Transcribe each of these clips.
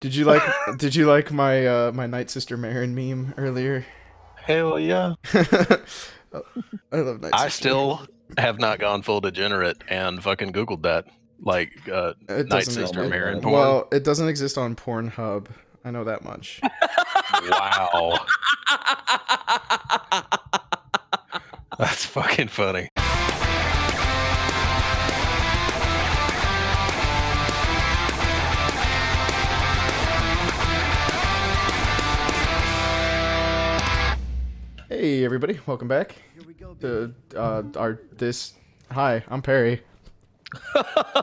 Did you like did you like my my Night Sister Marin meme earlier? Hell yeah. I love Night I Sister. still have not gone full degenerate and fucking Googled that. Like, It Night doesn't. Sister my Marin God. porn. Well, it doesn't exist on Pornhub. I know that much. Wow. That's fucking funny. Hey everybody, welcome back to our this. Hi, I'm Perry.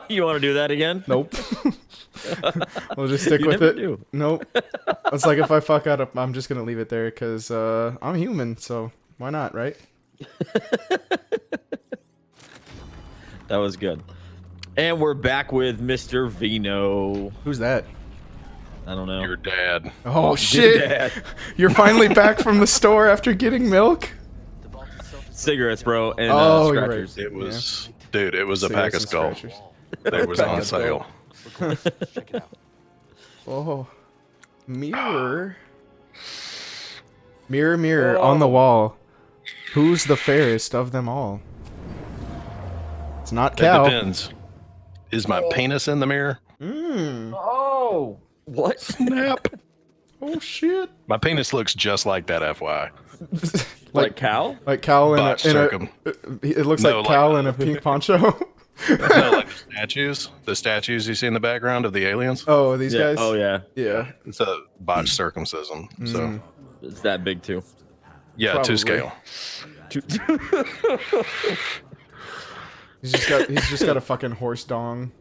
You want to do that again? Nope. We'll just stick You with never it. do. Nope. It's like if I fuck up, I'm just gonna leave it there because I'm human, so why not, right? That was good. And we're back with Mr. Vino. Who's that? I don't know. Your dad. Oh Good shit! dad. You're finally back from the store after getting milk. Cigarettes, bro, and Oh, you're scratchers. It was, dude, it was a Cigarettes pack of and skull. scratchers. They was Pack on of Skull. sale. Check it out. Oh, mirror, mirror, mirror on the wall. Who's the fairest of them all? It's not That Cal. depends. Is my penis in the mirror? Oh, what? Snap. Oh shit! My penis looks just like that, FYI. Like Cal? Like Cal in Botch a, circum. it looks No, like like- Cal in a pink poncho. No, like the statues you see in the background of the aliens. Oh, these Yeah. guys. Oh, yeah. Yeah. It's a botched circumcision. So It's that big, too. yeah, Probably. to scale. He's just got a fucking horse dong.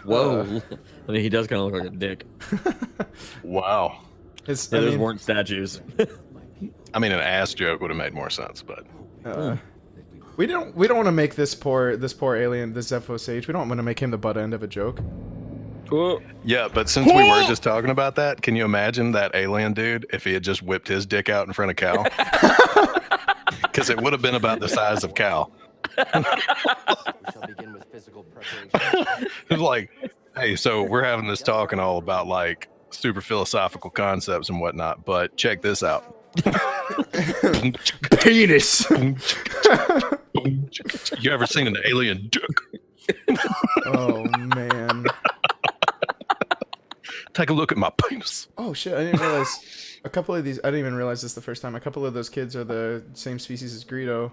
Whoa. I mean, he does kind of look like a dick. Wow. His, Yeah, I those mean, weren't statues. I mean, an ass joke would have made more sense, but we don't want to make this poor alien, this Zepho Sage. We don't want to make him the butt end of a joke. Whoa. yeah. But since we were just talking about that, can you imagine that alien dude if he had just whipped his dick out in front of Cal? Because it would have been about the size of Cal. We shall begin with physical preparation. It was like, hey, so we're having this talk and all about like super philosophical concepts and whatnot, but check this out. Penis. You ever seen an alien dick? Oh man. Take a look at my penis. Oh shit! I didn't realize a couple of these. I didn't even realize this the first time. A couple of those kids are the same species as Greedo,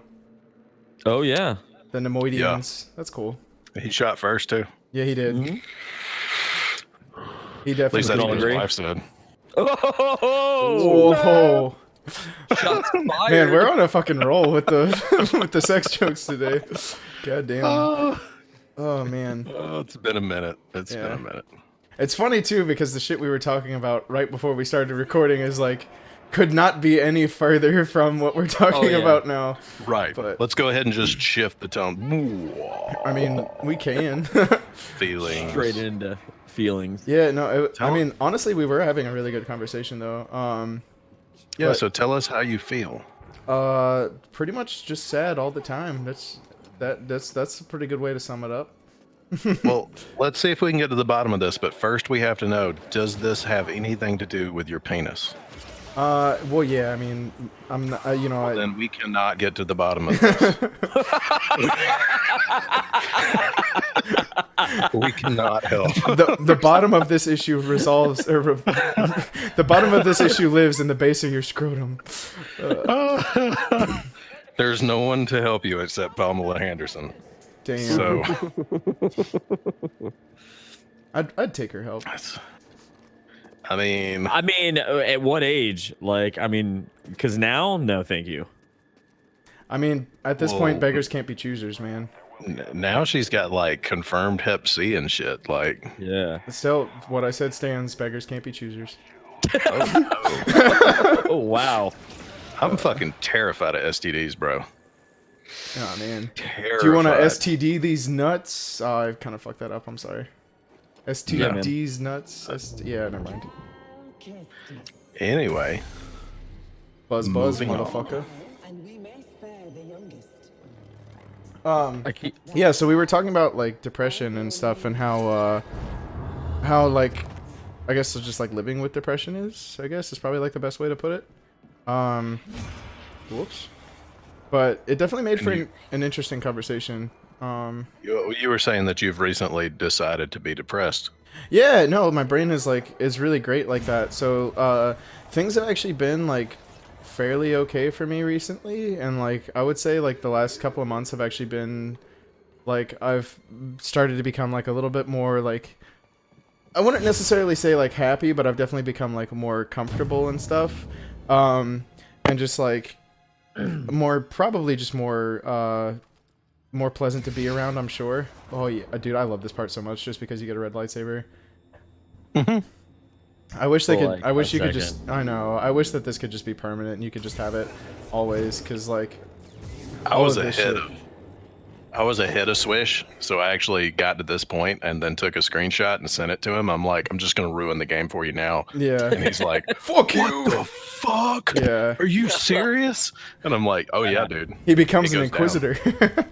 Oh, yeah. the Nemoidians. That's cool. He shot first too. Yeah, he did. Mhm. He At least that's definitely. what his agree. wife said. Oh, Whoa, shots fired. man, we're on a fucking roll with the with the sex jokes today. God damn. Oh man. Oh, it's been a minute. It's been Yeah. a minute. It's funny too because the shit we were talking about right before we started recording is like could not be any further from what we're talking yeah. about now. Right. But- Let's go ahead and just shift the tone. I mean, we can. Feelings. Straight into feelings. Yeah, no, I Tell- mean, honestly, we were having a really good conversation though. Yeah. but- So tell us how you feel. Pretty much just sad all the time. That's a pretty good way to sum it up. Well, let's see if we can get to the bottom of this. But first, we have to know: does this have anything to do with your penis? Well, yeah, I mean, I'm not, you know, Then we cannot get to the bottom of this. We cannot help. the bottom of this issue resolves, or the bottom of this issue lives in the base of your scrotum. There's no one to help you except Pamela Henderson. Damn, So I'd take her help. I mean, At what age? Like, I mean, because now, no, thank you. I mean, at this Whoa. point, beggars can't be choosers, man. now she's got like confirmed Hep C and shit. Like, Yeah. Still, what I said stands. Beggars can't be choosers. Oh, wow. I'm fucking terrified of STDs, bro. Oh man. Terrified. Do you want to STD these nuts? I kind of fucked that up. I'm sorry. STD's nuts. Yeah, never mind. Anyway, Buzz, Moving on. motherfucker. And we may spare the youngest. I keep. Yeah, so we were talking about like depression and stuff, and how how like I guess it's just like living with depression is. I guess is probably like the best way to put it. Whoops. But it definitely made for an interesting conversation. You were saying that you've recently decided to be depressed. Yeah, no, my brain is really great like that. So things have actually been like fairly okay for me recently, and like I would say like the last couple of months have actually been like I've started to become like a little bit more like, I wouldn't necessarily say like happy, but I've definitely become like more comfortable and stuff, and just like more probably just more pleasant to be around, I'm sure. Oh yeah, dude, I love this part so much just because you get a red lightsaber. I wish they could. Like I wish a you could second. just. I know. I wish that this could just be permanent and you could just have it always. Cause like, I all was of this ahead shit- of I was ahead of Swish, so I actually got to this point and then took a screenshot and sent it to him. I'm like, I'm just gonna ruin the game for you now. Yeah. And he's like, "Fuck you! What the fuck? Yeah. Are you serious?" And I'm like, "Oh yeah, dude." He becomes an It goes inquisitor.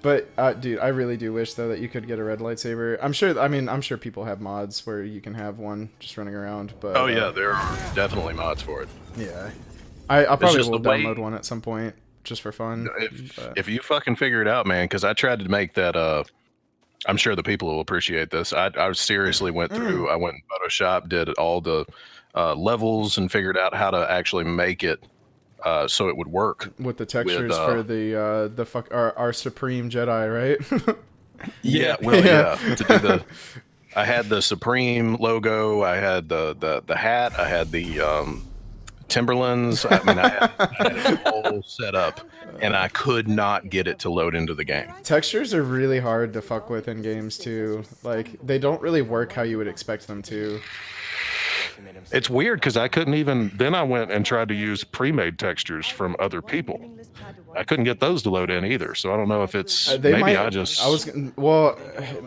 But dude, I really do wish though that you could get a red lightsaber. I'm sure. I mean, I'm sure people have mods where you can have one just running around. But Oh yeah, there are definitely mods for it. yeah. I'll probably just will the way- download one at some point just for fun. If you fucking figure it out, man, because I tried to make that. I'm sure the people will appreciate this. I seriously went through. I went in Photoshop, did all the levels, and figured out how to actually make it so it would work. With the textures with, for our supreme Jedi, right? Yeah, to do the. I had the Supreme logo. I had the hat. I had the Timberlands. I mean, I had it all set up, and I could not get it to load into the game. Textures are really hard to fuck with in games too. Like they don't really work how you would expect them to. It's weird because I couldn't even. Then I went and tried to use pre-made textures from other people. I couldn't get those to load in either. So I don't know if it's Well,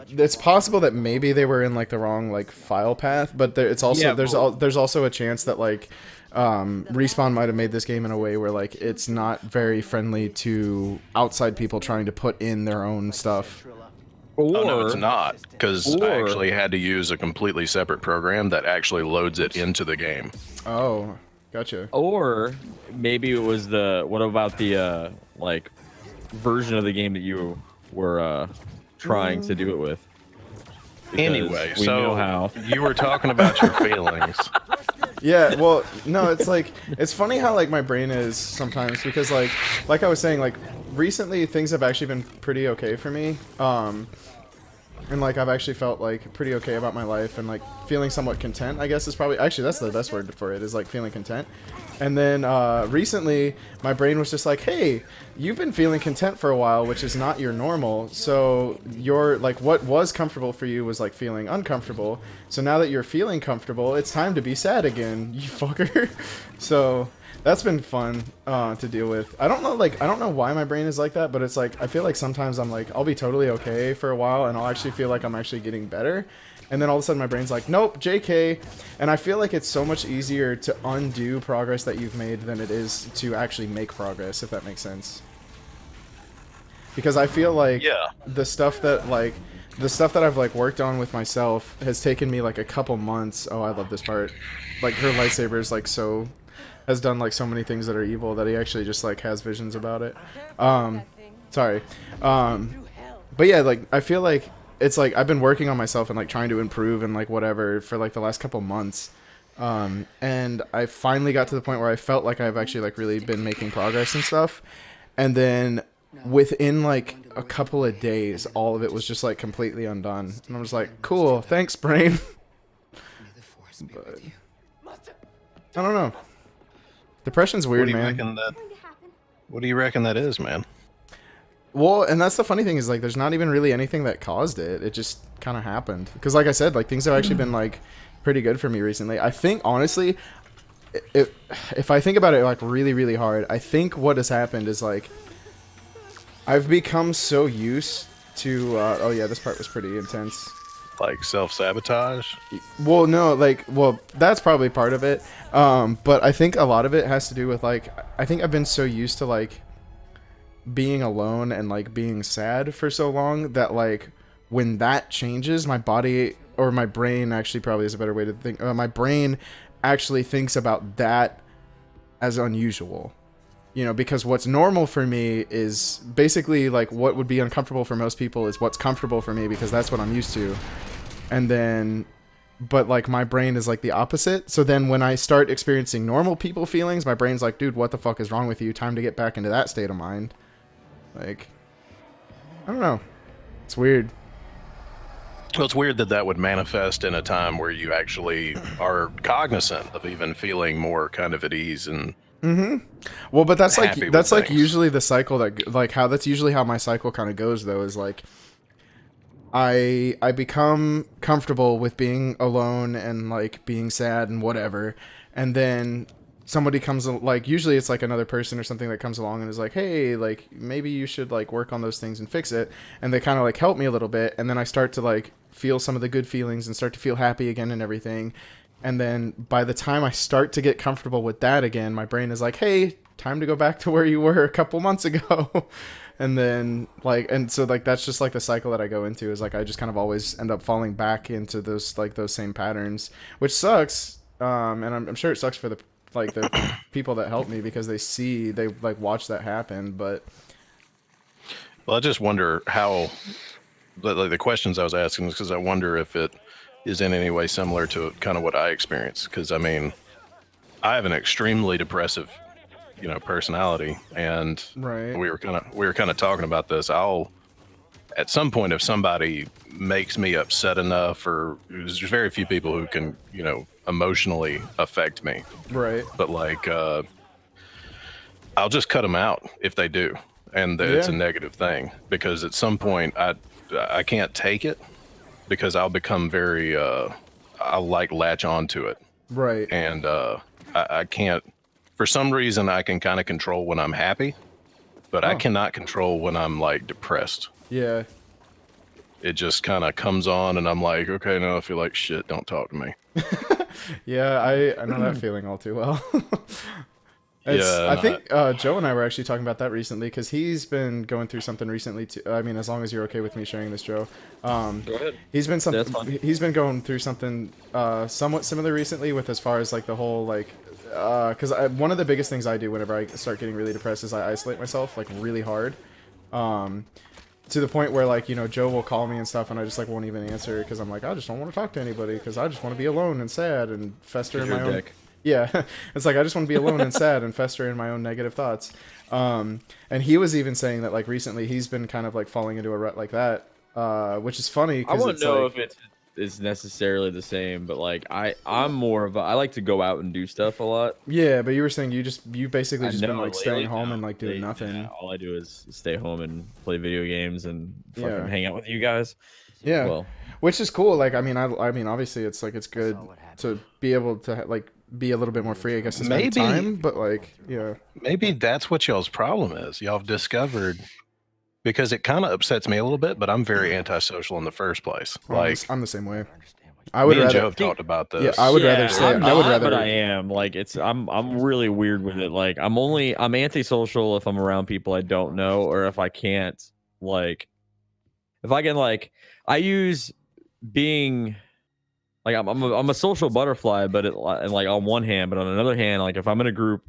it's possible that maybe they were in like the wrong like file path, but it's also Yeah, there's also a chance that like Respawn might have made this game in a way where like it's not very friendly to outside people trying to put in their own stuff. Or Oh, no, it's not, because I or- actually had to use a completely separate program that actually loads it into the game. Oh, gotcha. Or maybe it was what about the like version of the game that you were trying to do it with? Because Anyway, we know how. you were talking about your feelings. Yeah, well, no, it's like it's funny how like my brain is sometimes because like I was saying like recently things have actually been pretty okay for me. And like I've actually felt like pretty okay about my life and like feeling somewhat content, I guess is probably actually that's the best word for it, is like feeling content. And then recently my brain was just like, hey, you've been feeling content for a while, which is not your normal. So you're like, what was comfortable for you was like feeling uncomfortable. So now that you're feeling comfortable, it's time to be sad again, you fucker. So that's been fun to deal with. I don't know why my brain is like that, but it's like I feel like sometimes I'm like I'll be totally okay for a while and I'll actually feel like I'm actually getting better. And then all of a sudden my brain's like, nope, JK. And I feel like it's so much easier to undo progress that you've made than it is to actually make progress, if that makes sense. Because I feel like Yeah. the stuff that I've like worked on with myself has taken me like a couple months. Oh, I love this part. Like her lightsaber is like has done like so many things that are evil that he actually just like has visions about it. Sorry. But yeah, like I feel like it's like I've been working on myself and like trying to improve and like whatever for like the last couple months. And I finally got to the point where I felt like I've actually like really been making progress and stuff. And then within like a couple of days, all of it was just like completely undone. And I'm just like, cool, thanks, brain. But I don't know. Depression's weird, man. What do you reckon that is, man? Well, and that's the funny thing is like there's not even really anything that caused it. It just kind of happened. Because like I said, like things have actually been like pretty good for me recently. I think honestly, if I think about it like really, really hard, I think what has happened is like I've become so used to oh yeah, this part was pretty intense. Like self-sabotage? Well, no, like, well, that's probably part of it. But I think a lot of it has to do with like, I think I've been so used to like being alone and like being sad for so long that like when that changes, my body or my brain actually probably is a better way to think. My brain actually thinks about that as unusual. You know, because what's normal for me is basically like what would be uncomfortable for most people is what's comfortable for me because that's what I'm used to. And then, but like my brain is like the opposite. So then when I start experiencing normal people feelings, my brain's like, dude, what the fuck is wrong with you? Time to get back into that state of mind. Like, I don't know. It's weird. Well, it's weird that that would manifest in a time where you actually are cognizant of even feeling more kind of at ease and Well, but that's happy like with things. usually the cycle that like how that's usually how my cycle kind of goes though is like I become comfortable with being alone and like being sad and whatever, and then somebody comes like usually it's like another person or something that comes along and is like, hey, like maybe you should like work on those things and fix it, and they kind of like help me a little bit, and then I start to like feel some of the good feelings and start to feel happy again and everything. And then by the time I start to get comfortable with that again, my brain is like, hey, time to go back to where you were a couple months ago. And then like, and so like, that's just like the cycle that I go into is like, I just kind of always end up falling back into those, like those same patterns, which sucks. And I'm sure it sucks for the people that help me because they like watch that happen. But Well, I just wonder how, like the questions I was asking is because I wonder if it is in any way similar to kind of what I experience. Because I mean, I have an extremely depressive, you know, personality, and Right. we were kind of talking about this. I'll at some point if somebody makes me upset enough, or there's very few people who can, you know, emotionally affect me. Right. But like, I'll just cut them out if they do, and it's a Yeah. negative thing because at some point I can't take it because I'll become very I'll like latch on to it, Right. and I can't, for some reason I can kind of control when I'm happy, but I Oh. cannot control when I'm like depressed. Yeah. It just kind of comes on and I'm like, okay, no, I feel like shit, don't talk to me. Yeah, I know that feeling all too well. Yeah, I and think Joe and I were actually talking about that recently because he's been going through something recently too. I mean, as long as you're okay with me sharing this, Joe. Go ahead. He's been That's fine. he's been going through something somewhat similar recently with as far as like the whole like because one of the biggest things I do whenever I start getting really depressed is I isolate myself like really hard. To the point where like, you know, Joe will call me and stuff and I just like won't even answer because I'm like, I just don't want to talk to anybody because I just want to be alone and sad and fester in You're my a own dick. Yeah, it's like I just want to be alone and sad and fester in my own negative thoughts. And he was even saying that like recently he's been kind of like falling into a rut like that, which is funny. I 'Cause wouldn't it's know like, if it's necessarily the same, but like I'm more of I like to go out and do stuff a lot. yeah, but you were saying you basically I just been know, like staying lately, home no, and like doing nothing. yeah, all I do is stay home and play video games and fucking Yeah. hang out with you guys. Yeah, Well, which is cool. Like, I mean, obviously, it's like it's good to be able to like be a little bit more free, I guess, to spend Maybe- time. But like, yeah, Maybe that's what y'all's problem is. Y'all have discovered, because it kind of upsets me a little bit, but I'm very antisocial in the first place. Like, I'm the same way. I would me and rather. Joe have talked about this. Yeah, I would rather say. I'm I would not, rather. but I am. Like I'm really weird with it. Like I'm antisocial if I'm around people I don't know, or if I can't like, if I can like, I use being like I'm a social butterfly, but and like on one hand, but on another hand, like if I'm in a group,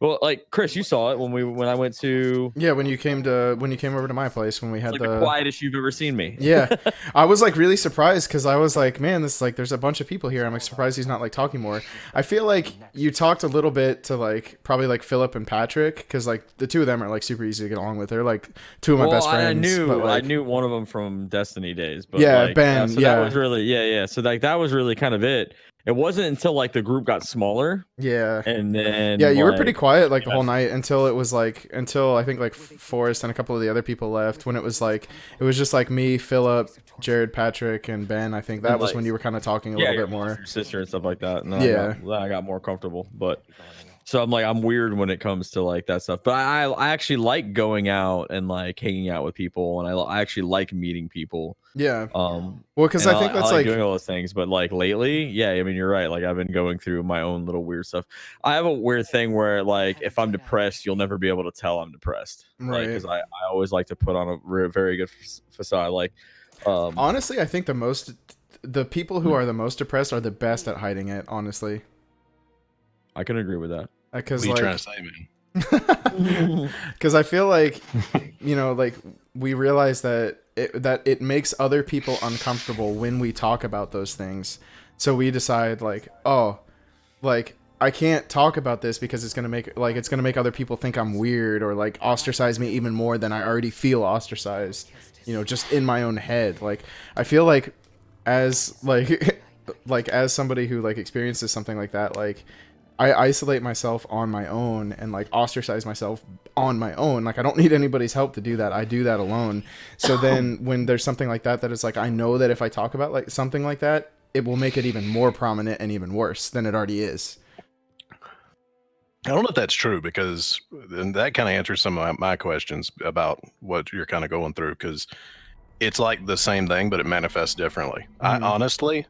well, like Chris, you saw it when I went to Yeah, when you came over to my place when we had like the quietest you've ever seen me. Yeah, I was like really surprised because I was like, man, this like there's a bunch of people here. I'm like surprised he's not like talking more. I feel like you talked a little bit to like probably like Philip and Patrick because like the two of them are like super easy to get along with. They're like two of my best friends. but, I like, knew one of them from Destiny days, but Yeah, like, Ben, so yeah. that was really yeah. So like that was really kind of it. It wasn't until like the group got smaller, Yeah. and then Yeah, you were like, pretty quiet like the yeah. whole night until I think like Forrest and a couple of the other people left. When it was just like me, Philip, Jared, Patrick, and Ben. I think that And, was like, when you were kind of talking a yeah, little your bit more. your sister and stuff like that. And then Yeah. then I got more comfortable. But so I'm weird when it comes to like that stuff. But I actually like going out and like hanging out with people, and I actually like meeting people. Yeah. Well, Well, because I think that's like doing all those things, but like lately, yeah, I mean, you're right. Like I've been going through my own little weird stuff. I have a weird thing where like if I'm depressed, you'll never be able to tell I'm depressed, Right. Because I always like to put on a very good facade. Like Honestly, I think the people who are the most depressed are the best at hiding it. Honestly, I can agree with that. because What are you like, trying to say, man? because I feel like, like we realize that it makes other people uncomfortable when we talk about those things. So we decide like, oh, like I can't talk about this because it's gonna make other people think I'm weird or like ostracize me even more than I already feel ostracized. Just in my own head. Like I feel like as like like as somebody who like experiences something like that, like I isolate myself on my own and like ostracize myself on my own. Like I don't need anybody's help to do that. I do that alone. So then when there's something like that is like, I know that if I talk about like something like that, it will make it even more prominent and even worse than it already is. I don't know if that's true because and that kind of answers some of my questions about what you're kind of going through because it's like the same thing, but it manifests differently. Mhm.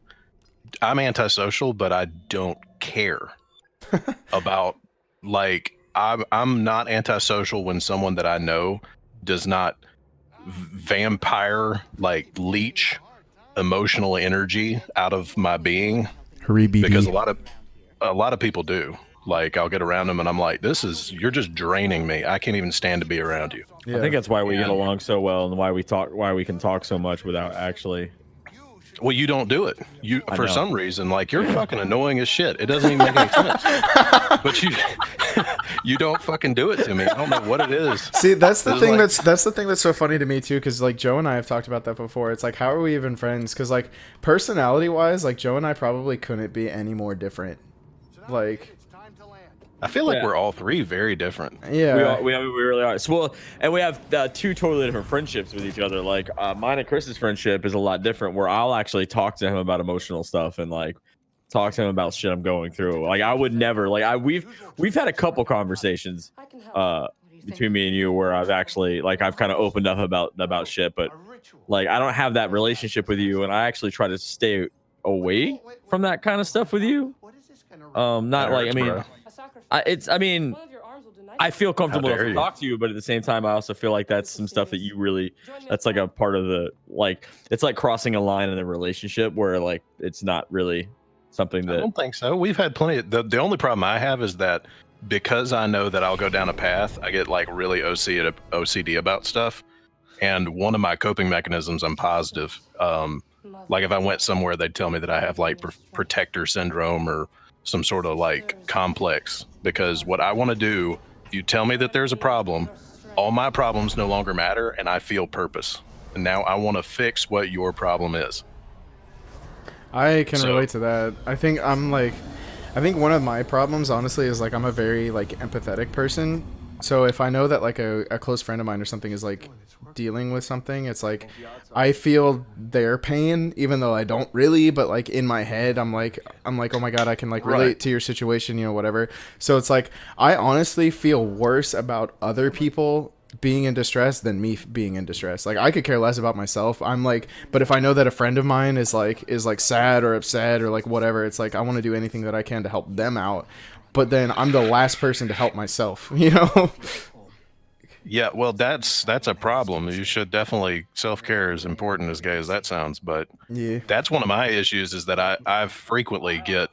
I'm antisocial, but I don't care about like I'm not antisocial when someone that I know does not vampire like leech emotional energy out of my being Hurry, BB. because a lot of people do. Like I'll get around them and I'm like, you're just draining me. I can't even stand to be around you. Yeah. I think that's why we get along so well and why we can talk so much without actually. Well, you don't do it. I For know. some reason, like you're fucking annoying as shit. It doesn't even make any sense. But you don't fucking do it to me. I don't know what it is. See, that's the It's thing. like- That's the thing that's so funny to me too. Because like Joe and I have talked about that before. It's like, how are we even friends? Because like personality wise, like Joe and I probably couldn't be any more different. Like, I feel like Yeah. we're all three very different. yeah, We really are. So, well, and we have two totally different friendships with each other. Like mine and Chris's friendship is a lot different. Where I'll actually talk to him about emotional stuff and like talk to him about shit I'm going through. Like I would never we've had a couple conversations between me and you where I've actually like I've kind of opened up about shit, but like I don't have that relationship with you, and I actually try to stay away from that kind of stuff with you. Not That like hurts, I mean. bro. I feel comfortable How enough dare to you. talk to you, but at the same time, I also feel like that's some stuff that you really, that's like a part of the, like, it's like crossing a line in a relationship where like, it's not really something I that, don't think so. We've had plenty of the only problem I have is that because I know that I'll go down a path, I get like really OCD about stuff. And one of my coping mechanisms, I'm positive. Like if I went somewhere, they'd tell me that I have like protector syndrome or some sort of like complex. Because what I want to do, if you tell me that there's a problem, all my problems no longer matter, and I feel purpose. And now I want to fix what your problem is. I can So- relate to that. I think one of my problems, honestly, is like I'm a very like empathetic person. So if I know that like a close friend of mine or something is like dealing with something, it's like I feel their pain, even though I don't really. But like in my head, I'm like, oh my god, I can like relate Right. to your situation, whatever. So it's like I honestly feel worse about other people being in distress than me being in distress. Like I could care less about myself. I'm like, but if I know that a friend of mine is like sad or upset or like whatever, it's like I want to do anything that I can to help them out. But then I'm the last person to help myself, Yeah, well, that's a problem. You should definitely self-care is important, as gay as that sounds, but Yeah. that's one of my issues is that I frequently get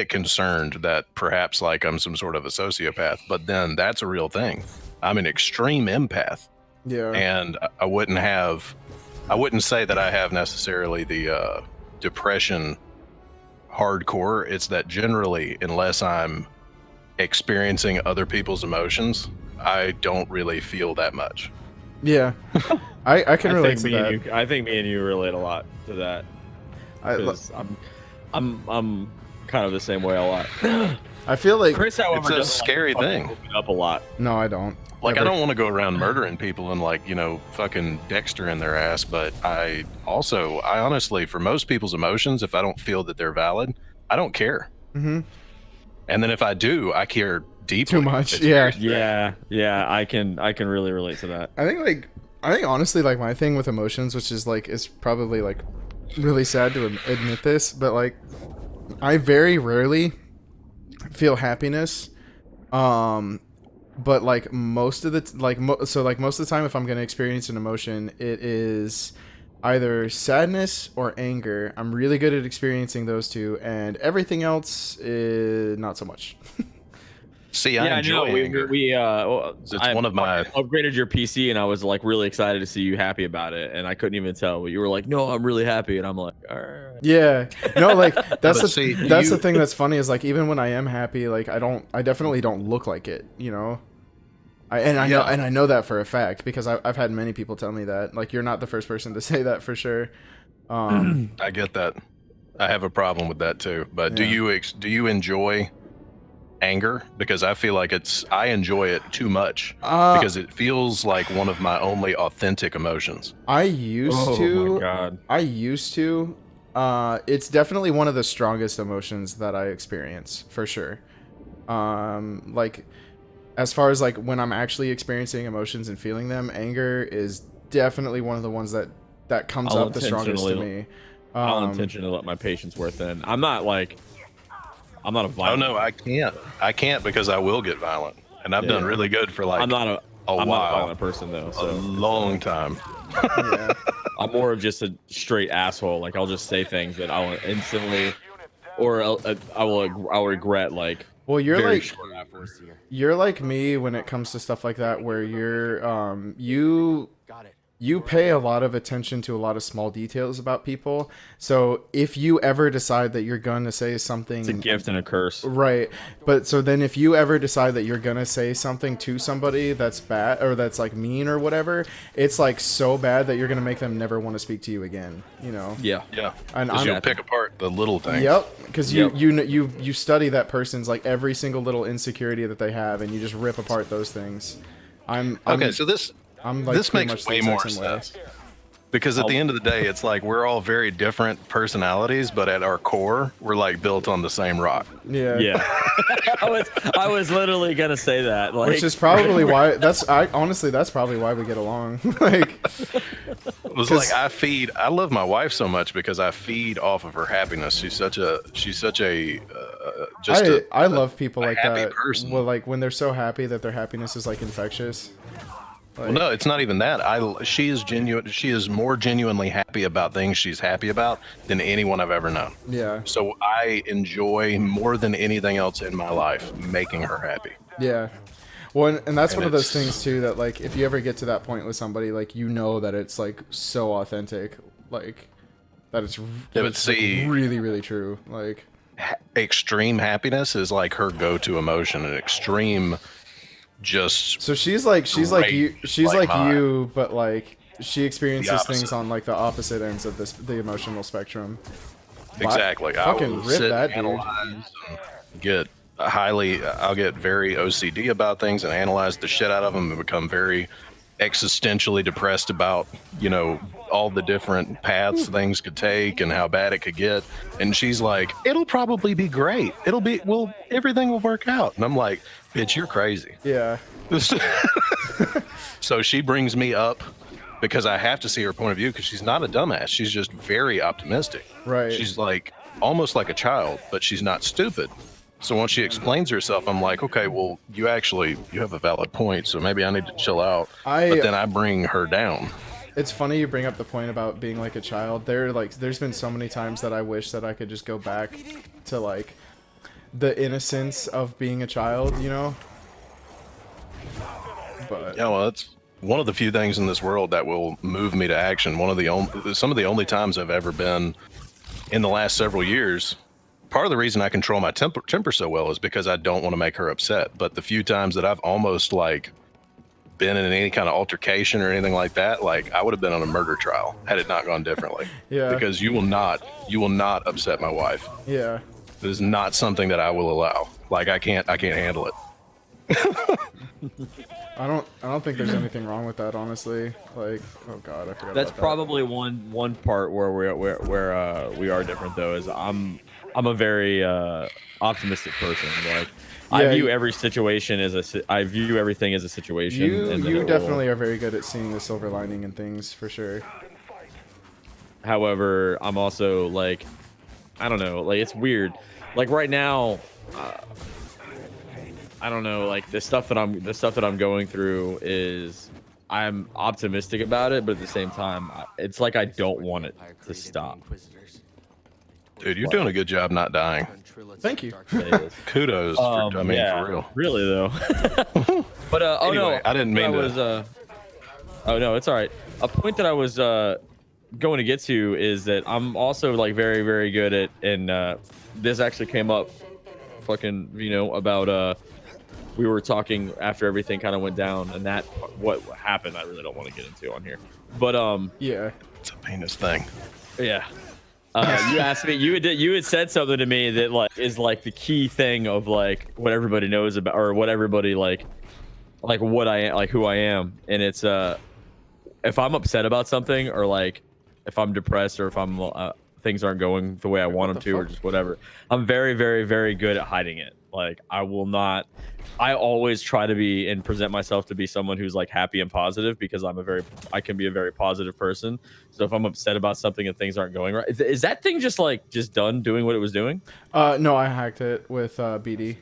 concerned that perhaps like I'm some sort of a sociopath, but then that's a real thing. I'm an extreme empath, Yeah. and I wouldn't say that I have necessarily the depression hardcore. It's that generally, unless I'm experiencing other people's emotions, I don't really feel that much. Yeah. I can relate to that. I think me and you relate a lot to that. I, 'Cause I'm kind of the same way a lot. I feel like Chris, however, It's a doesn't scary fucking thing. open up a lot. no, I don't. Like, I Never. don't want to go around murdering people and like, fucking Dexter in their ass, but I honestly, for most people's emotions, if I don't feel that they're valid, I don't care. Mm-hmm. And then if I do, I care deeply. Too much. It's Yeah. very- Yeah, I can really relate to that. I think honestly like my thing with emotions, which is like is probably like really sad to admit this, but like I very rarely feel happiness. But like most of the most of the time, if I'm gonna experience an emotion, it is either sadness or anger. I'm really good at experiencing those two, and everything else is not so much. See, I enjoy anger. It's one of my upgraded your PC, and I was like really excited to see you happy about it, and I couldn't even tell. But you were like, "No, I'm really happy," and I'm like, "All right." Yeah, no, like that's But the thing that's funny is like even when I am happy, like I definitely don't look like it, you know. I know that for a fact because I've had many people tell me that. Like you're not the first person to say that for sure. I get that. I have a problem with that too. But do you enjoy anger? Because I feel like I enjoy it too much because it feels like one of my only authentic emotions. I used to. Oh my god. I used to. It's definitely one of the strongest emotions that I experience for sure. Like as far as like when I'm actually experiencing emotions and feeling them, anger is definitely one of the ones that comes up the strongest to me. I'll intentionally let my patience wear thin. I'm not a violent. Oh no, I can't because I will get violent, and I've done really good for like I'm not a while. violent person though. So. A long time. Yeah. I'm more of just a straight asshole. Like I'll just say things that I'll instantly, or I'll regret like. Well, you're very like short afterwards. you're like me when it comes to stuff like that, where you're Got it. you pay a lot of attention to a lot of small details about people. So if you ever decide that you're going to say something, It's a gift and a curse. right? But so then if you ever decide that you're going to say something to somebody that's bad or that's like mean or whatever, it's like so bad that you're going to make them never want to speak to you again, you know? Yeah. Yeah. And Because you'll pick apart the little things. Yep, because you study that person's like every single little insecurity that they have, and you just rip apart those things. So this I'm like this pretty makes much the way exact more same way. sense. Because at the end of the day, it's like we're all very different personalities, but at our core, we're like built on the same rock. Yeah. Yeah. I was literally gonna say that. Like, Which is probably why honestly that's probably why we get along. Like It was like I love my wife so much because I feed off of her happiness. She's such a I love people like happy that. person. Well, like when they're so happy that their happiness is like infectious. Like, Well, no, it's not even that. She is genuine. She is more genuinely happy about things she's happy about than anyone I've ever known. Yeah. So I enjoy more than anything else in my life making her happy. Yeah. Well, and that's And one of those it's- things too that like if you ever get to that point with somebody, like you know that it's like so authentic, like that it's, but it's see- like, really really true. Like Extreme happiness is like her go-to emotion. An extreme, just so she's like you, she's like mine. you, but like she experiences things opposite. on like the opposite ends of the emotional spectrum. exactly. I Fucking will rip sit, that, dude. analyze, and get I'll get very OCD about things and analyze the shit out of them and become very existentially depressed about, all the different paths things could take and how bad it could get. And she's like, it'll probably be great. Everything will work out. And I'm like, bitch, you're crazy. Yeah. So she brings me up because I have to see her point of view because she's not a dumbass. She's just very optimistic. Right. She's like almost like a child, but she's not stupid. So once she explains herself, I'm like, okay, well, you have a valid point, so maybe I need to chill out. But then I bring her down. It's funny you bring up the point about being like a child. There's been so many times that I wish that I could just go back to like the innocence of being a child, But Yeah, well, it's one of the few things in this world that will move me to action. Some of the only times I've ever been in the last several years. Part of the reason I control my temper so well is because I don't want to make her upset. But the few times that I've almost like been in any kind of altercation or anything like that, like I would have been on a murder trial had it not gone differently. Yeah. Because you will not upset my wife. yeah. It is not something that I will allow. Like I can't handle it. I don't think there's anything wrong with that, honestly. Like, oh god, I forgot That's about probably one part where we are different though. Is I'm a very optimistic person. Like I Yeah, view every situation I view everything as a that. situation. and then You it will- definitely are very good at seeing the silver lining in things, for sure. However, I'm also like, I don't know, like it's weird. Like right now, I don't know, like the stuff that I'm going through is I'm optimistic about it, but at the same time, it's like I don't want it to stop. Dude, you're doing a good job not dying. Thank you. Kudos. For real. Really though. But oh Anyway, no, I didn't mean to. Oh no, it's all right. A point that I was going to get to is that I'm also like very, very good at, and this actually came up, fucking, about we were talking after everything kind of went down, and that what happened. I really don't want to get into on here, but yeah, it's a penis thing. Yeah. You asked me. You had said something to me that like is like the key thing of like what everybody knows about, or what everybody like what I am, like who I am, and it's if I'm upset about something, or like if I'm depressed, or if I'm things aren't going the way I want them to, or just whatever, I'm very, very, very good at hiding it. Like I will not. I always try to be and present myself to be someone who's like happy and positive, because I can be a very positive person. So if I'm upset about something and things aren't going right, is that thing just done doing what it was doing? No, I hacked it with BD.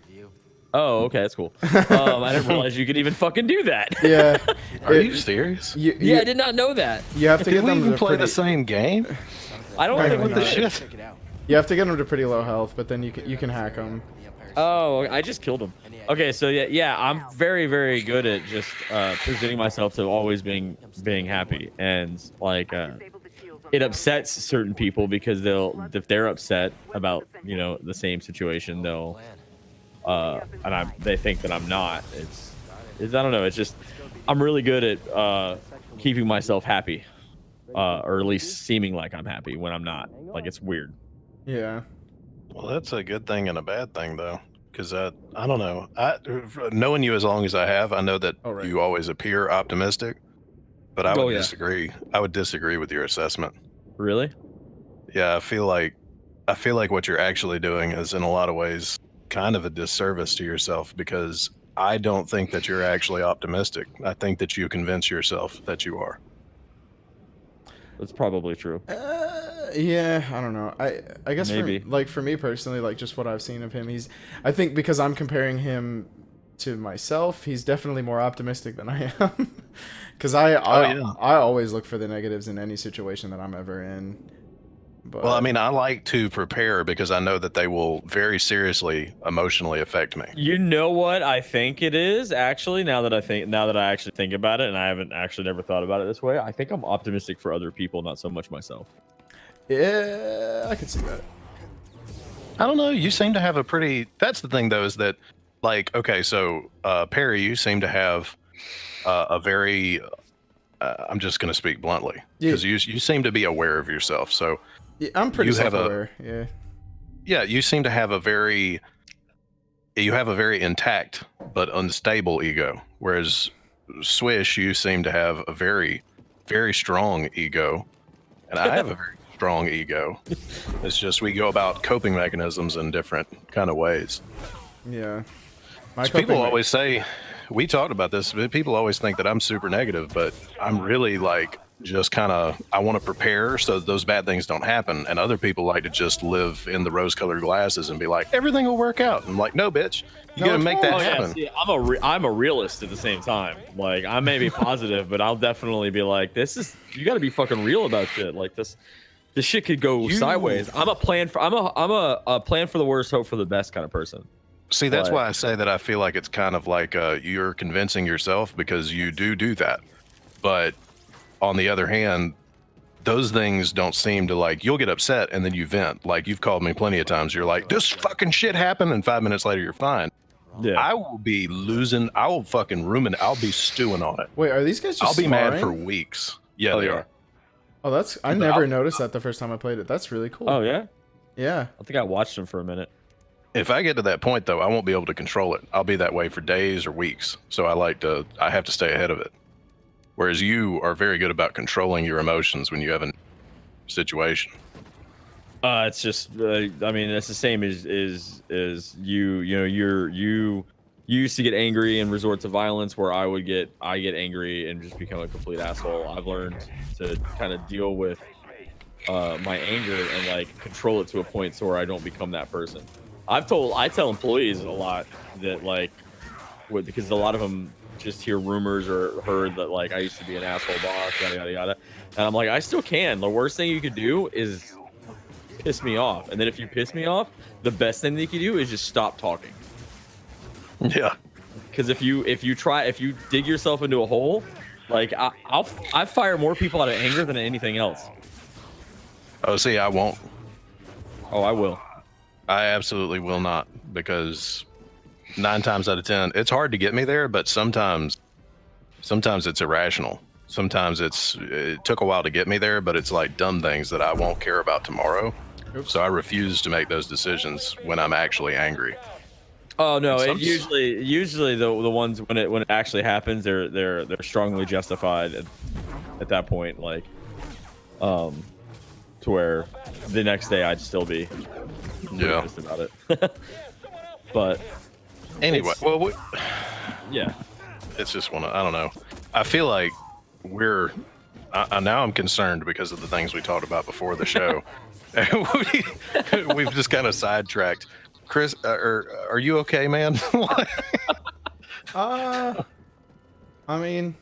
Oh, okay, that's cool. I didn't realize you could even fucking do that. Yeah. Are you serious? Yeah, I did not know that. You have to Did get we them even to play the same game? I don't think What we the did. shit? You have to get them to pretty low health, but then you can hack them. Oh, I just killed him. Okay, so yeah, I'm very, very good at just presenting myself to always being happy, and like it upsets certain people because if they're upset about the same situation, they'll they think that I'm not. It's I don't know. It's just I'm really good at keeping myself happy, or at least seeming like I'm happy when I'm not. Like it's weird. Yeah. Well, that's a good thing and a bad thing, though, because I don't know. Knowing you as long as I have, I know that right. you always appear optimistic, but I would yeah. disagree. I would disagree with your assessment. Really? Yeah, I feel like what you're actually doing is in a lot of ways kind of a disservice to yourself, because I don't think that you're actually optimistic. I think that you convince yourself that you are. That's probably true. Yeah, I don't know. I guess Maybe. for me personally, like just what I've seen of him, I think because I'm comparing him to myself, he's definitely more optimistic than I am. Because I always look for the negatives in any situation that I'm ever in. But, Well, I mean, I like to prepare because I know that they will very seriously emotionally affect me. You know what I think it is, actually, now that I actually think about it, and I haven't actually never thought about it this way, I think I'm optimistic for other people, not so much myself. yeah, I can see that. I don't know. You seem to have a pretty. That's the thing, though, is that, like, okay, so Perry, you seem to have a very. I'm just going to speak bluntly, because you seem to be aware of yourself. So Yeah, I'm pretty self-aware. Yeah. Yeah, you seem to have a very intact but unstable ego, whereas Swish, you seem to have a very, very strong ego, and I have a very strong ego. It's just we go about coping mechanisms in different kind of ways. Yeah. People always say, we talked about this, but people always think that I'm super negative, but I'm really like just kind of, I want to prepare so that those bad things don't happen. And other people like to just live in the rose-colored glasses and be like, everything will work out. I'm like, no, bitch, you got to make that happen. Yeah, see, I'm a realist at the same time. Like, I may be positive, but I'll definitely be like, you got to be fucking real about shit. Like this shit could go sideways. I'm a plan for the worst, hope for the best kind of person. See, that's why I say that I feel like it's kind of like you're convincing yourself, because you do that. But on the other hand, those things don't seem to, like, you'll get upset and then you vent. Like, you've called me plenty of times. You're like, this fucking shit happened, and 5 minutes later you're fine. Yeah. I will be losing. I will fucking ruminate. I'll be stewing on it. Wait, are these guys just I'll be mad sparring? for weeks. Yeah, they are. Oh, I never noticed that the first time I played it. That's really cool. Oh, yeah? Yeah. I think I watched them for a minute. If I get to that point, though, I won't be able to control it. I'll be that way for days or weeks. So I have to stay ahead of it. Whereas you are very good about controlling your emotions when you have a situation. It's just, I mean, it's the same as you know, you used to get angry and resort to violence, where I get angry and just become a complete asshole. I've learned to kind of deal with my anger and like control it to a point so where I don't become that person. I tell employees a lot that, like, because a lot of them just hear rumors or heard that like I used to be an asshole boss, yada yada yada. And I'm like, I still can. The worst thing you could do is piss me off. And then if you piss me off, the best thing that you can do is just stop talking. Yeah. Because if you dig yourself into a hole, like I fire more people out of anger than anything else. Oh, see, I won't. Oh, I will. I absolutely will not, because 9 times out of 10, it's hard to get me there, but sometimes it's irrational. Sometimes it took a while to get me there, but it's like dumb things that I won't care about tomorrow. Oops. So I refuse to make those decisions when I'm actually angry. Oh no! It usually the ones when it actually happens, they're strongly justified at that point. Like, to where the next day I'd still be pissed about it. But anyway, well, yeah, it's just one. I don't know. I feel like now I'm concerned because of the things we talked about before the show. We've just kind of sidetracked. Chris, are you okay, man? I mean,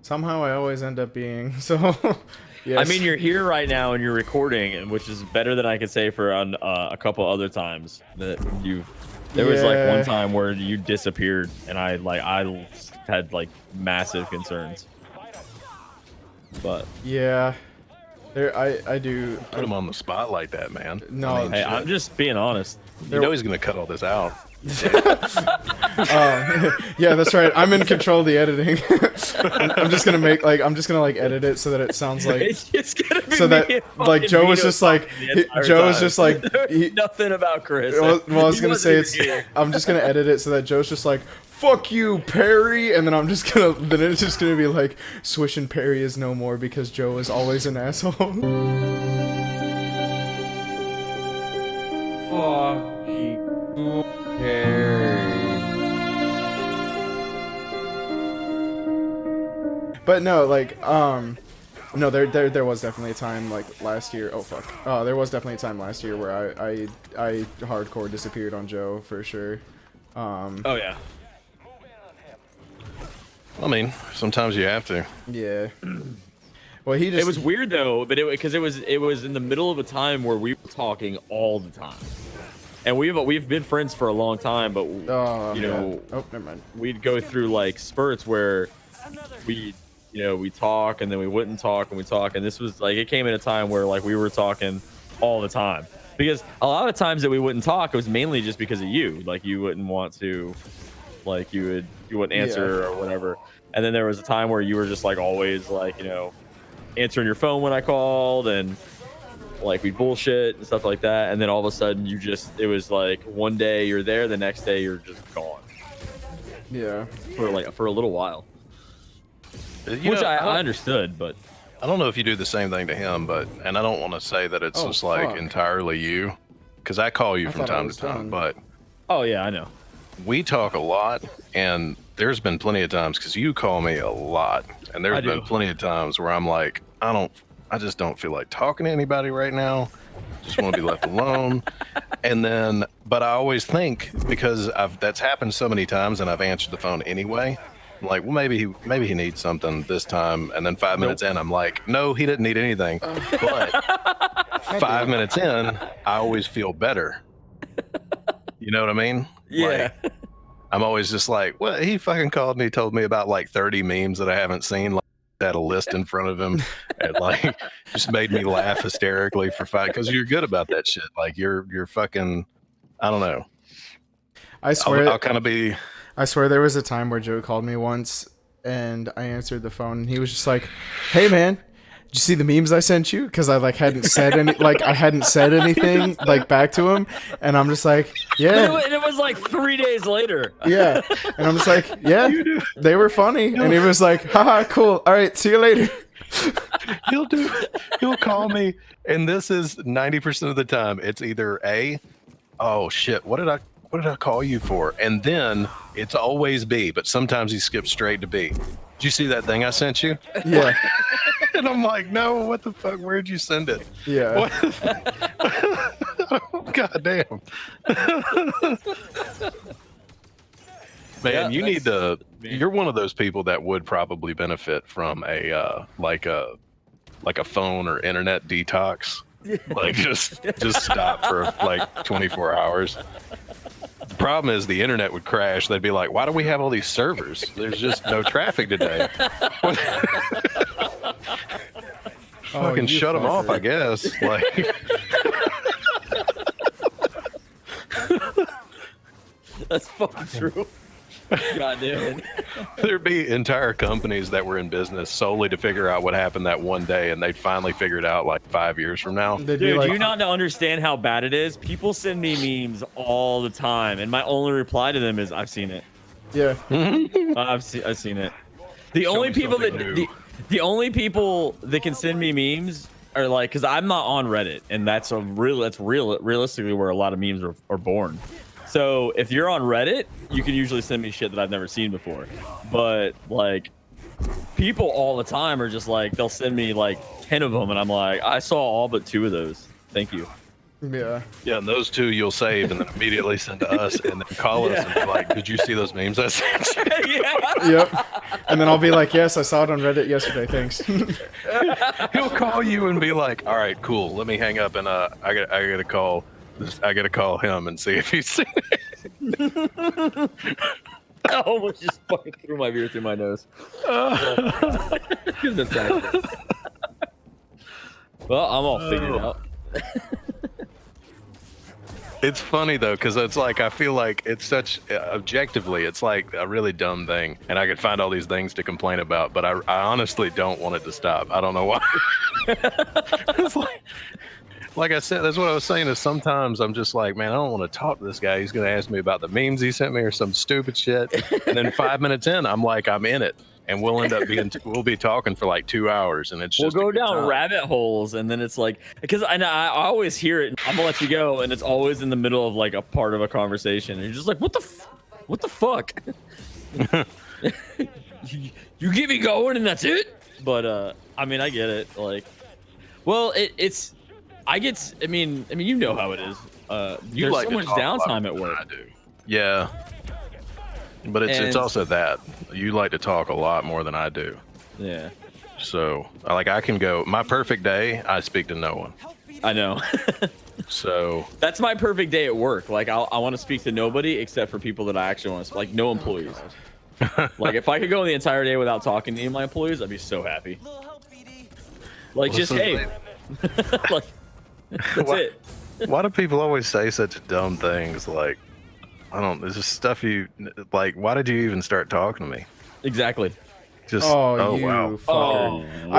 somehow I always end up being, so yes. I mean, you're here right now and you're recording, which is better than I could say for a couple other times that there was like one time where you disappeared and I had like massive concerns. But yeah, there I do Put him on the spot like that, man. No, I mean, hey, I'm just being honest. you know he's gonna cut all this out. yeah, that's right. I'm in control of the editing. I'm just gonna edit it so that it sounds like It's just gonna be so me that and like fucking Joe was Vito just like talking the entire Joe was time. just like There's nothing about Chris. well, I was He gonna wasn't say even here. I'm just gonna edit it so that Joe's just like fuck you, Perry, and then it's just gonna be like Swish and Perry is no more because Joe is always an asshole. But no, like no, there was definitely a time like last year. Oh fuck. There was definitely a time last year where I hardcore disappeared on Joe for sure. Oh yeah. I mean, sometimes you have to. Yeah. Well, he just. It was weird though, but because it was in the middle of a time where we were talking all the time, and we've been friends for a long time, but you know, oh, never mind. we'd go through like spurts where we talk and then we wouldn't talk and we talk, and this was like it came at a time where like we were talking all the time, because a lot of times that we wouldn't talk, it was mainly just because of you, like you wouldn't want to, like you wouldn't answer or whatever, and then there was a time where you were just like always like answering your phone when I called, and like we bullshit and stuff like that, and then all of a sudden it was like one day you're there, the next day you're just gone. Yeah. For a little while. Which I understood, but I don't know if you do the same thing to him, and I don't want to say that it's just like entirely you, because I call you from time to time, but oh yeah, I know. We talk a lot, and there's been plenty of times, because you call me a lot, and there's been plenty of times where I'm like, I just don't feel like talking to anybody right now. Just want to be left alone. And then, but I always think, because that's happened so many times, and I've answered the phone anyway. I'm like, well, maybe he needs something this time. And then 5 minutes in, I'm like, no, he didn't need anything. But 5 minutes in, I always feel better. You know what I mean? Yeah. Like, I'm always just like, well, he fucking called me, told me about like 30 memes that I haven't seen. Like, had a list in front of him, and like just made me laugh hysterically for 5, because you're good about that shit. Like you're fucking, I don't know. I swear, I'll kind of be. I swear there was a time where Joe called me once, and I answered the phone, and he was just like, "Hey man, did you see the memes I sent you?" Because I like hadn't said anything like back to him, and I'm just like, "Yeah." And it was like 3 days later. Yeah, and I'm just like, "Yeah, they were funny," and he was like, "Haha, cool. All right, see you later." He'll call me, and this is 90% of the time. It's either oh shit, what did I call you for? And then it's always B, but sometimes he skips straight to B. Did you see that thing I sent you? Yeah. And I'm like, no, what the fuck? Where'd you send it? Yeah. God damn. Man, you need to you're one of those people that would probably benefit from a like a phone or internet detox. Like just stop for like 24 hours. The problem is the internet would crash. They'd be like, why do we have all these servers? There's just no traffic today. Fucking shut them off, I guess. Like, that's fucking true. God damn it. there'd be entire companies that were in business solely to figure out what happened that one day, and they'd finally figure it out like 5 years from now. They'd be Dude, like, do you not understand how bad it is? People send me memes all the time, and my only reply to them is, "I've seen it. yeah. I've seen it." The only people that the only people that can send me memes are like, because I'm not on Reddit, and that's realistically where a lot of memes are born. So if you're on Reddit, you can usually send me shit that I've never seen before. But like, people all the time are just like, they'll send me like 10 of them, and I'm like, I saw all but 2 of those. Thank you. Yeah. Yeah, and those 2 you'll save and then immediately send to us and then call us and be like, did you see those memes I sent you? Yeah. Yep. And then I'll be like, yes, I saw it on Reddit yesterday. Thanks. He'll call you and be like, all right, cool. Let me hang up and I gotta call him and see if he's seen it. I almost just fucking threw my beer through my nose. That's accurate. Well, I'm all figured out. It's funny though, because it's like I feel like it's such objectively, it's like a really dumb thing, and I could find all these things to complain about, but I honestly don't want it to stop. I don't know why. It's like I said, that's what I was saying. Is sometimes I'm just like, man, I don't want to talk to this guy. He's gonna ask me about the memes he sent me or some stupid shit, and then 5 minutes in, I'm like, I'm in it. And we'll end up we'll be talking for like 2 hours, and it's just we'll go down rabbit holes, and then it's like, because I always hear it. I'm gonna let you go, and it's always in the middle of like a part of a conversation, and you're just like, what the fuck? you get me going, and that's it. But I mean, I get it. Like, well, I mean, you know how it is. There's like so much downtime at work. I do. Yeah. But it's also that you like to talk a lot more than I do. Yeah. So like I can go my perfect day, I speak to no one. I know. So that's my perfect day at work. Like I want to speak to nobody except for people that I actually want to, like no employees. Like if I could go the entire day without talking to any of my employees, I'd be so happy. Like just hey. Like that's it. Why do people always say such dumb things like, I don't, there's just stuff you like, why did you even start talking to me? Exactly. Just oh you wow. fucker. Oh, wow.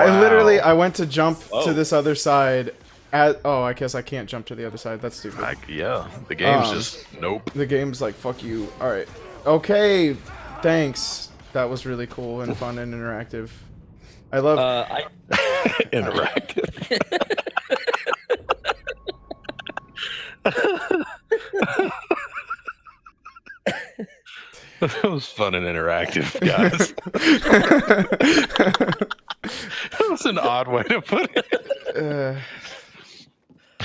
I went to jump to this other side I guess I can't jump to the other side. That's stupid. Yeah, the game's just nope. The game's like fuck you. All right. Okay. Thanks. That was really cool and fun and interactive. I love interactive. That was fun and interactive, guys. That was an odd way to put it.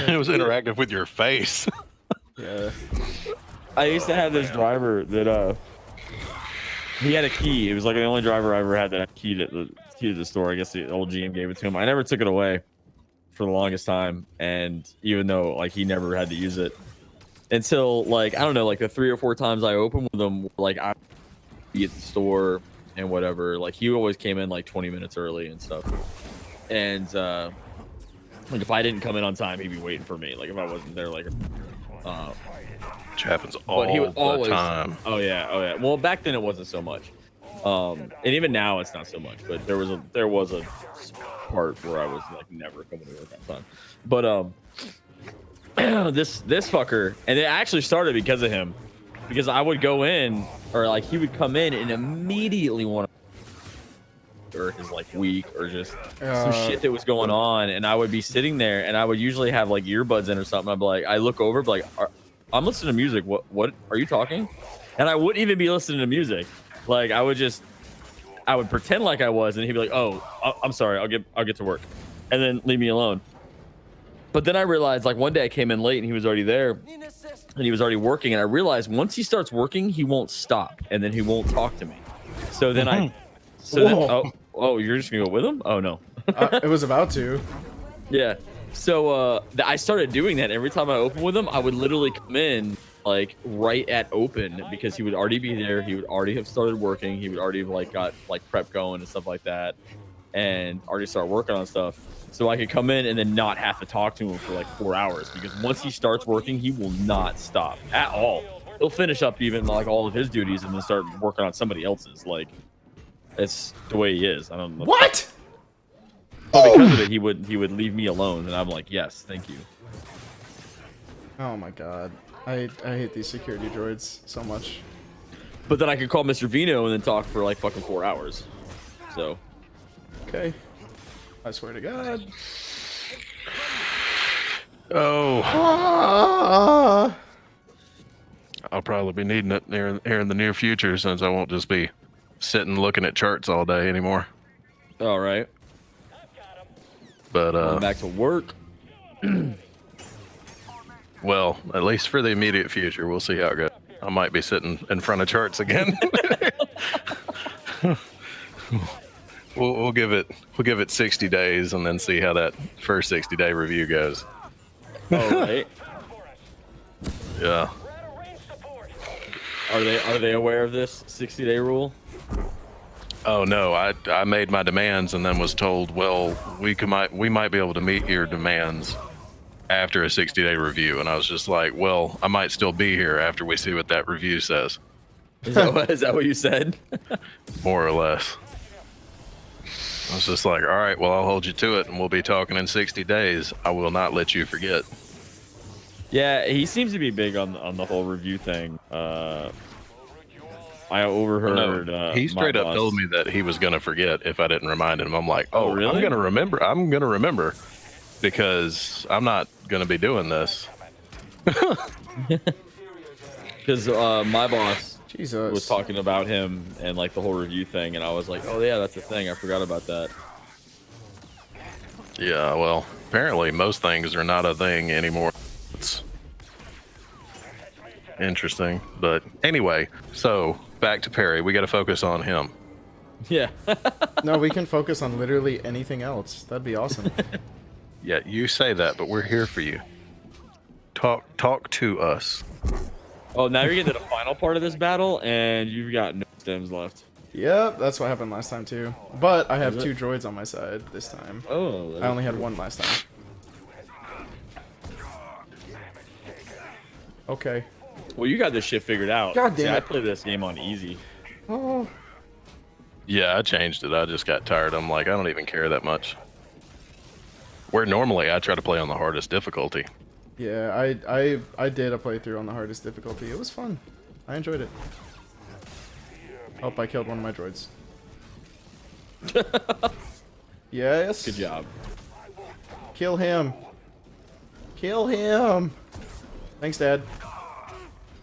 It was interactive with your face. Yeah. I used to have this driver that he had a key. It was like the only driver I ever had that had a key to the store. I guess the old GM gave it to him. I never took it away for the longest time, and even though like he never had to use it until like I don't know, like the 3 or 4 times I opened with him, like I be at the store and whatever. Like he always came in like 20 minutes early and stuff. And like if I didn't come in on time, he'd be waiting for me. Like if I wasn't there, like which happens all the time. Oh yeah. Well, back then it wasn't so much, and even now it's not so much. But there was a part where I was like never coming to work on time. But this fucker, and it actually started because of him, because I would go in, or like he would come in and immediately want to, or his like week, or just some shit that was going on, and I would be sitting there, and I would usually have like earbuds in or something. I'd be like, I look over, be like, I'm listening to music. What are you talking? And I wouldn't even be listening to music. Like I would pretend like I was, and he'd be like, "Oh, I'm sorry. I'll get to work," and then leave me alone. But then I realized, like one day I came in late and he was already there, and he was already working. And I realized once he starts working, he won't stop, and then he won't talk to me. So then Whoa. you're just gonna go with him? Oh no. It was about to. Yeah. So I started doing that every time I opened with him. I would literally come in like right at open because he would already be there. He would already have started working. He would already have like got like prep going and stuff like that, and already start working on stuff. So I could come in and then not have to talk to him for like 4 hours because once he starts working, he will not stop at all. He'll finish up even like all of his duties and then start working on somebody else's. Like it's the way he is. I don't know. What? But because of it, he would leave me alone, and I'm like, yes, thank you. Oh my god. I hate these security droids so much. But then I could call Mr. Vino and then talk for like fucking 4 hours. So. Okay. I swear to God. Oh, Ah! I'll probably be needing it here in the near future since I won't just be sitting looking at charts all day anymore. All right. But Going back to work. well, at least for the immediate future, we'll see how it goes. I might be sitting in front of charts again. We'll give it 60 days and then see how that first 60-day review goes. All right. Yeah. Are they aware of this 60-day rule? Oh no, I made my demands and then was told, well, we might be able to meet your demands after a 60-day review, and I was just like, well, I might still be here after we see what that review says. Is that what you said? More or less. I was just like, all right, well, I'll hold you to it, and we'll be talking in 60 days. I will not let you forget. Yeah, he seems to be big on the whole review thing. I overheard. He straight my up boss. told me that he was gonna forget if I didn't remind him. I'm like, oh, really? I'm gonna remember because I'm not gonna be doing this. Because my boss Jesus. was talking about him and like the whole review thing, and I was like, oh yeah, that's the thing. I forgot about that. Yeah, well, apparently most things are not a thing anymore. It's interesting, but anyway, so back to Perry. We got to focus on him. Yeah. No, we can focus on literally anything else. That'd be awesome. Yeah, you say that, but we're here for you. Talk to us. Oh, now you're getting to the final part of this battle, and you've got no stems left. Yep, that's what happened last time too. But I have Is it? 2 droids on my side this time. Oh. I only had 1 last time. Okay. Well, you got this shit figured out. God damn See, I it. play this game on easy. Oh. Yeah, I changed it. I just got tired. I'm like, I don't even care that much. Where normally I try to play on the hardest difficulty. Yeah, I did a playthrough on the hardest difficulty. It was fun. I enjoyed it. Hope I killed one of my droids. Yes. Good job. Kill him. Kill him. Thanks, Dad.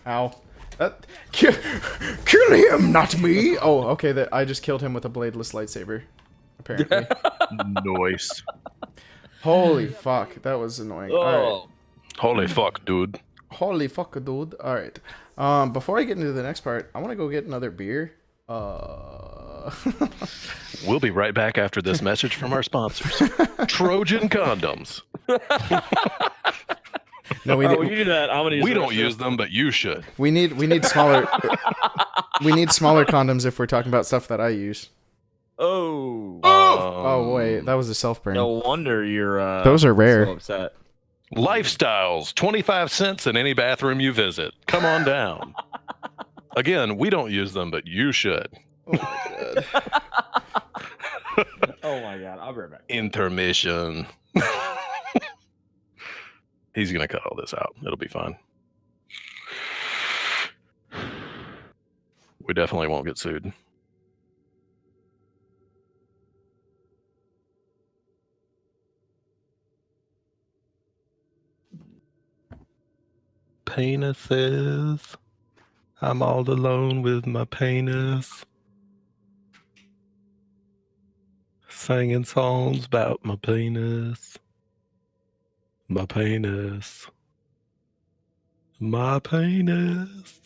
Ow. Kill him, not me. Oh, okay. I just killed him with a bladeless lightsaber. Apparently. Noise. Holy fuck, that was annoying. All right. Holy fuck, dude. Holy fuck, dude. All right. Before I get into the next part, I want to go get another beer. We'll be right back after this message from our sponsors. Trojan condoms. No, we When you do that, I'm gonna use We the don't restroom. use them, but you should. we need smaller. We need smaller condoms if we're talking about stuff that I use. Oh. Oh wait, that was a self burn. No wonder you're. Those are rare. So upset. Lifestyles, 25 cents in any bathroom you visit. Come on down. Again, we don't use them, but you should. Oh my god. Oh my god, I'll be right back. Intermission. He's going to cut all this out. It'll be fine. We definitely won't get sued. Penises. I'm all alone with my penis. Singing songs about my penis. My penis. My penis.